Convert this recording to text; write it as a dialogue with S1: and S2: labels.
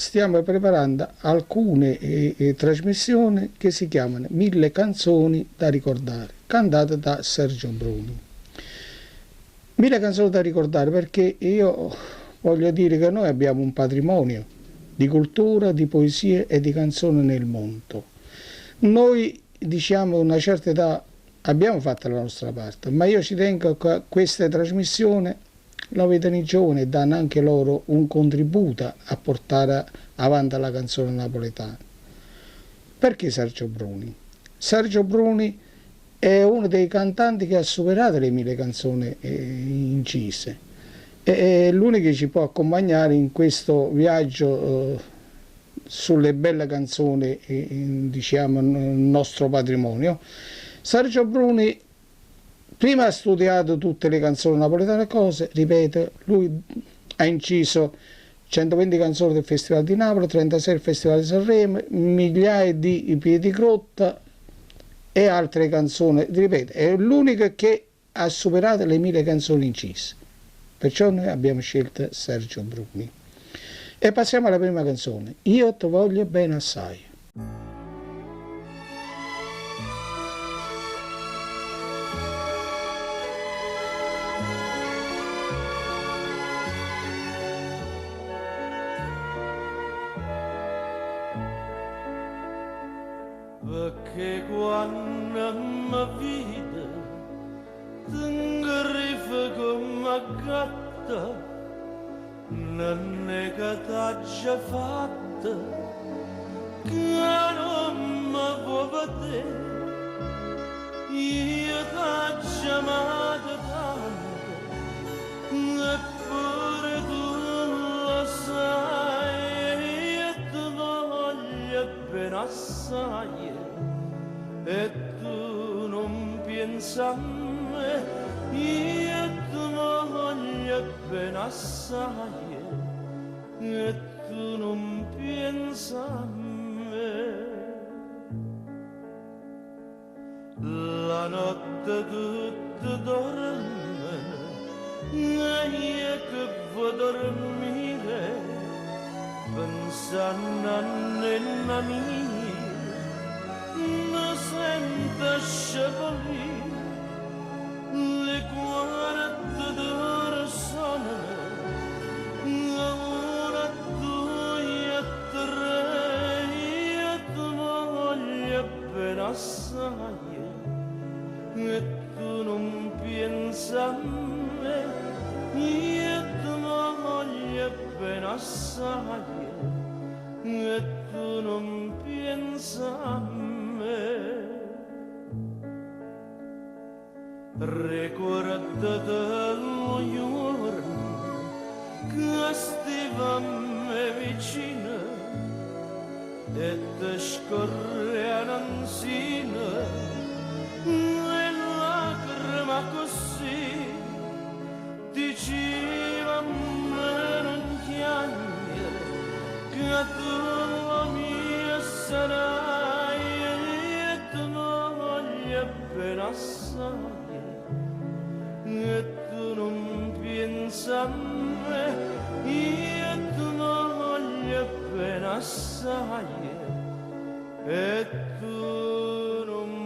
S1: stiamo preparando alcune trasmissioni che si chiamano 1000 canzoni da ricordare, cantate da Sergio Bruni. 1000 canzoni da ricordare perché io voglio dire che noi abbiamo un patrimonio di cultura, di poesie e di canzoni nel mondo. Noi diciamo a una certa età abbiamo fatto la nostra parte, ma io ci tengo che queste trasmissioni la vedono i giovani e danno anche loro un contributo a portare avanti la canzone napoletana. Perché Sergio Bruni? Sergio Bruni è uno dei cantanti che ha superato le 1000 canzoni incise. È l'unico che ci può accompagnare in questo viaggio sulle belle canzoni, diciamo, nel nostro patrimonio. Sergio Bruni prima ha studiato tutte le canzoni napoletane, ripeto, lui ha inciso 120 canzoni del Festival di Napoli, 36 del Festival di Sanremo, migliaia di Piedigrotta e altre canzoni, ripeto, è l'unico che ha superato le 1000 canzoni incise. Perciò noi abbiamo scelto Sergio Bruni. E passiamo alla prima canzone, Io ti voglio bene assai.
S2: Perché quando mi vede t'ingriffa come gatta, non è che t'aggia fatta che non mi può vedere. Io t'aggia amato tanto eppure tu lo sai. Io ti voglio bene assai e tu non pensa a me. Io ti voglio bene assai e tu non pensa a me. La notte tutta dorme e io che vuoi dormire pensando a nonna mia. Mi sento sciabolire, le quarta d'ora sono, una, due e tre. Io ti voglio bene assai e tu non pensa a me. Io ti voglio bene assai e tu non pensa a me. Ricordate lo giorno che stavamo vicino e ti scorrevano insieme le lacrime così. Dicevamo non piangere che tu la mia sarai. E tu voglio bene assai e tu non pensa a me. Io ti voglio bene assai e tu non